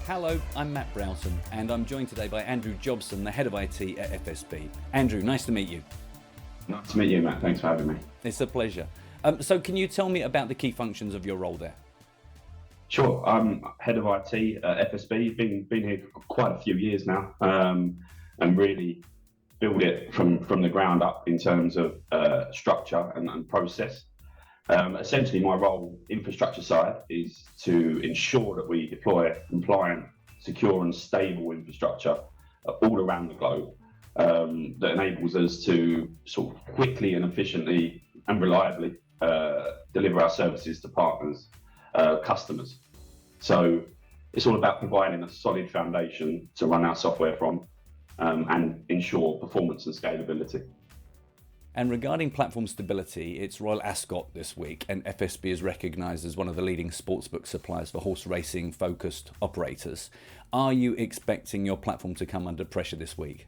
Hello, I'm Matt Broughton, and I'm joined today by Andrew Jobson, the head of IT at FSB. Andrew, nice to meet you. Nice to meet you, Matt. Thanks for having me. It's a pleasure. So can you tell me about the key functions of your role there? Sure. I'm head of IT at FSB. Been here for quite a few years now, and really build it from the ground up in terms of structure and process. Essentially, my role, infrastructure side, is to ensure that we deploy compliant, secure, and stable infrastructure all around the globe that enables us to sort of quickly and efficiently and reliably deliver our services to partners, customers. So it's all about providing a solid foundation to run our software from and ensure performance and scalability. And regarding platform stability, it's Royal Ascot this week, and FSB is recognised as one of the leading sportsbook suppliers for horse racing focused operators. Are you expecting your platform to come under pressure this week?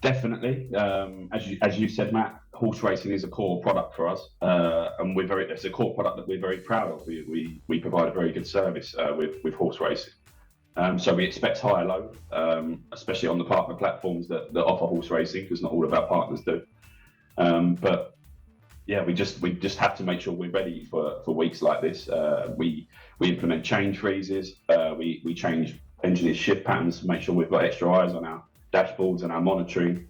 Definitely. As you said, Matt, horse racing is a core product for us, and it's a core product that we're very proud of. We provide a very good service with horse racing. So we expect higher load, especially on the partner platforms that offer horse racing, because not all of our partners do. But yeah, we just have to make sure we're ready for weeks like this. We implement change freezes. We change engineers' shift patterns to make sure we've got extra eyes on our dashboards and our monitoring.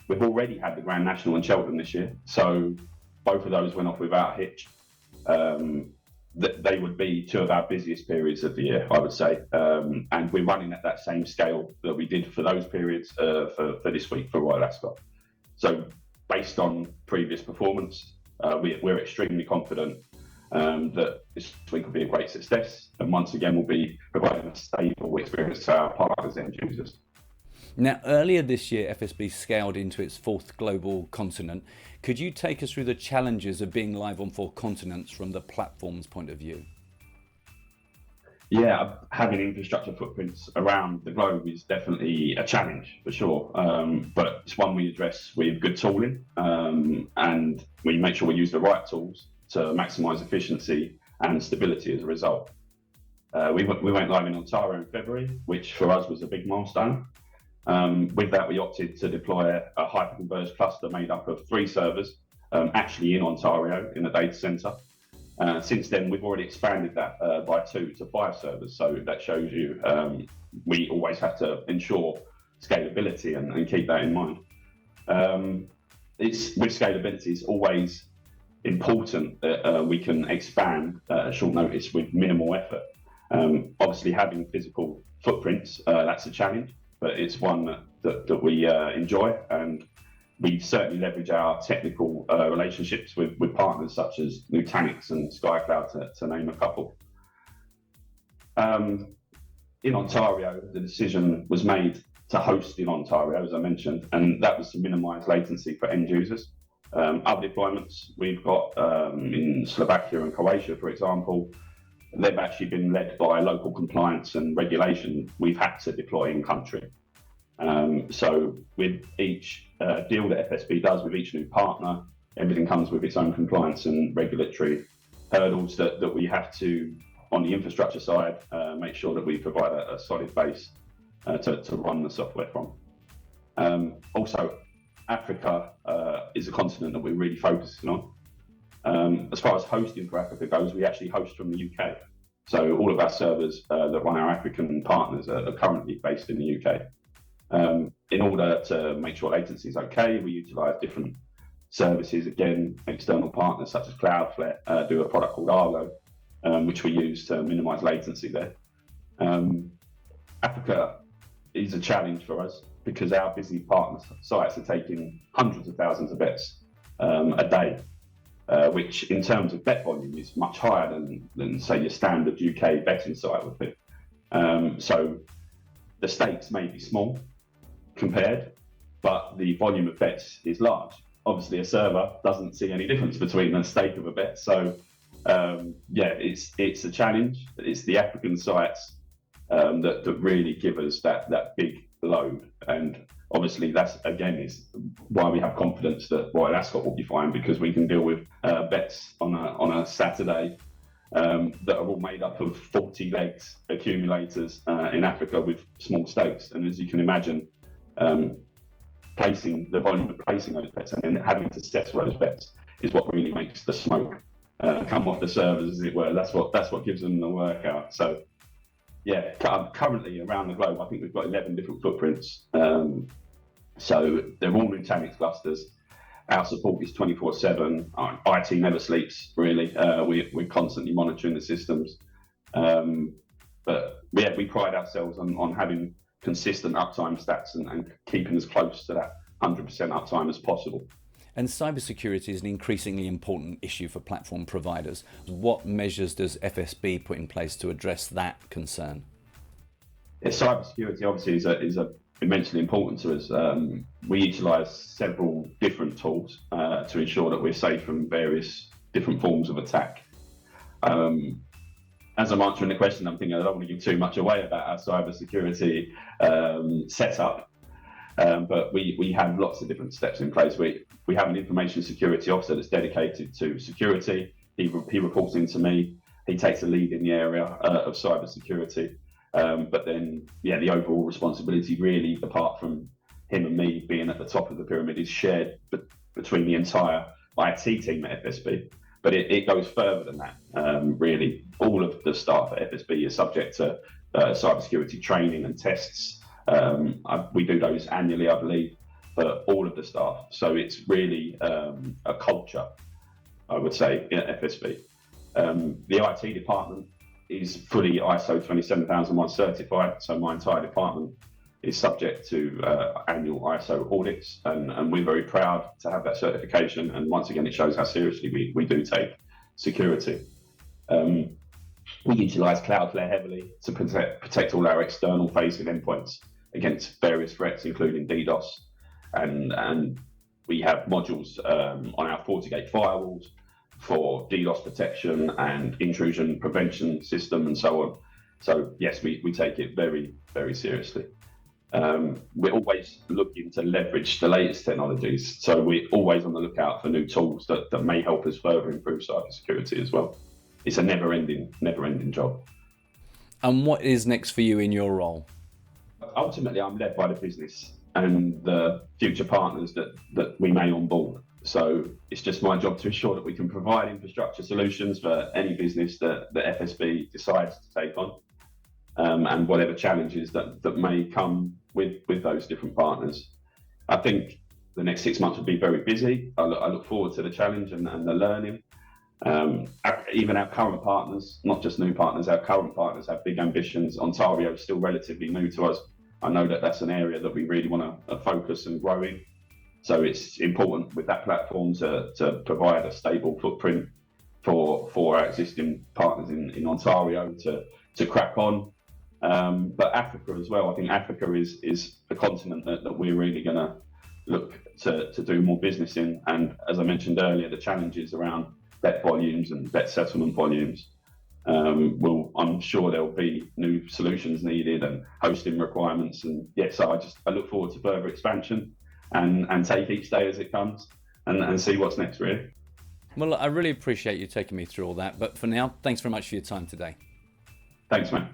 We've already had the Grand National in Cheltenham this year, so both of those went off without a hitch. They would be two of our busiest periods of the year, I would say, and we're running at that same scale that we did for those periods for this week for Royal Ascot. So based on previous performance, we're extremely confident that this week will be a great success, and once again we'll be providing a stable experience to our partners and users. Now, earlier this year, FSB scaled into its fourth global continent. Could you take us through the challenges of being live on 4 continents from the platform's point of view? Yeah, having infrastructure footprints around the globe is definitely a challenge for sure, but it's one we address with good tooling, and we make sure we use the right tools to maximise efficiency and stability as a result. We went live in Ontario in February, which for us was a big milestone. With that, we opted to deploy a hyperconverged cluster made up of 3 servers, actually in Ontario in a data centre. Since then, we've already expanded that by 2 to 5 servers. So that shows you we always have to ensure scalability and keep that in mind. With scalability, it's always important that we can expand at short notice with minimal effort. Obviously, having physical footprints, that's a challenge, but it's one that we enjoy, and we certainly leverage our technical relationships with partners such as Nutanix and SkyCloud, to name a couple. In Ontario, the decision was made to host in Ontario, as I mentioned, and that was to minimise latency for end users. Other deployments we've got in Slovakia and Croatia, for example, they've actually been led by local compliance and regulation we've had to deploy in country. So with each deal that FSB does with each new partner, everything comes with its own compliance and regulatory hurdles that we have to, on the infrastructure side, make sure that we provide a solid base to run the software from. Also, Africa is a continent that we're really focusing on. As far as hosting for Africa goes, we actually host from the UK. So all of our servers that run our African partners are currently based in the UK. In order to make sure latency is okay, we utilise different services. Again, external partners such as Cloudflare do a product called Argo, which we use to minimise latency there. Africa is a challenge for us because our busy partner sites are taking hundreds of thousands of bets a day, which in terms of bet volume is much higher than say your standard UK betting site would be. So the stakes may be small compared, but the volume of bets is large. Obviously, a server doesn't see any difference between the stake of a bet. So yeah, it's a challenge. It's the African sites that really give us that big load, and obviously that's again is why we have confidence that Royal Ascot will be fine, because we can deal with bets on a Saturday that are all made up of 40 legs accumulators in Africa with small stakes. And as you can imagine, placing the volume of placing those bets and then having to settle those bets is what really makes the smoke come off the servers, as it were. That's what gives them the workout. So yeah, currently around the globe, I think we've got 11 different footprints. So they're all Nutanix clusters. Our support is 24/7. IT never sleeps, really. We're constantly monitoring the systems. But yeah, we pride ourselves on having consistent uptime stats and keeping as close to that 100% uptime as possible. And cybersecurity is an increasingly important issue for platform providers. What measures does FSB put in place to address that concern? Yeah, cybersecurity obviously is immensely important to us. We utilise several different tools to ensure that we're safe from various different forms of attack. As I'm answering the question, I'm thinking I don't want to give too much away about our cybersecurity setup, but we have lots of different steps in place. We have an information security officer that's dedicated to security. He reports into me. He takes the lead in the area of cybersecurity. But then, yeah, the overall responsibility, really, apart from him and me being at the top of the pyramid, is shared between the entire IT team at FSB. But it goes further than that, really. All of the staff at FSB is subject to cybersecurity training and tests. We do those annually, I believe, for all of the staff. So it's really a culture, I would say, at FSB. The IT department is fully ISO 27001 certified, so my entire department is subject to annual ISO audits, and we're very proud to have that certification. And once again, it shows how seriously we do take security. We utilise Cloudflare heavily to protect all our external facing endpoints against various threats, including DDoS, and we have modules on our FortiGate firewalls for DDoS protection and intrusion prevention system and so on. So yes, we take it very, very seriously. We're always looking to leverage the latest technologies. So we're always on the lookout for new tools that may help us further improve cybersecurity as well. It's a never-ending job. And what is next for you in your role? Ultimately, I'm led by the business and the future partners that we may onboard. So it's just my job to ensure that we can provide infrastructure solutions for any business that FSB decides to take on, and whatever challenges that may come with those different partners. I think the next 6 months will be very busy. I look forward to the challenge and the learning. Even our current partners, not just new partners, our current partners have big ambitions. Ontario is still relatively new to us. I know that that's an area that we really want to focus and grow in. So it's important with that platform to provide a stable footprint for our existing partners in Ontario to crack on. But Africa as well. I think Africa is a continent that we're really going to look to do more business in. And as I mentioned earlier, the challenges around bet volumes and bet settlement volumes, I'm sure there'll be new solutions needed and hosting requirements. And yeah, so I look forward to further expansion and take each day as it comes and see what's next, really. Well, I really appreciate you taking me through all that. But for now, thanks very much for your time today. Thanks, man.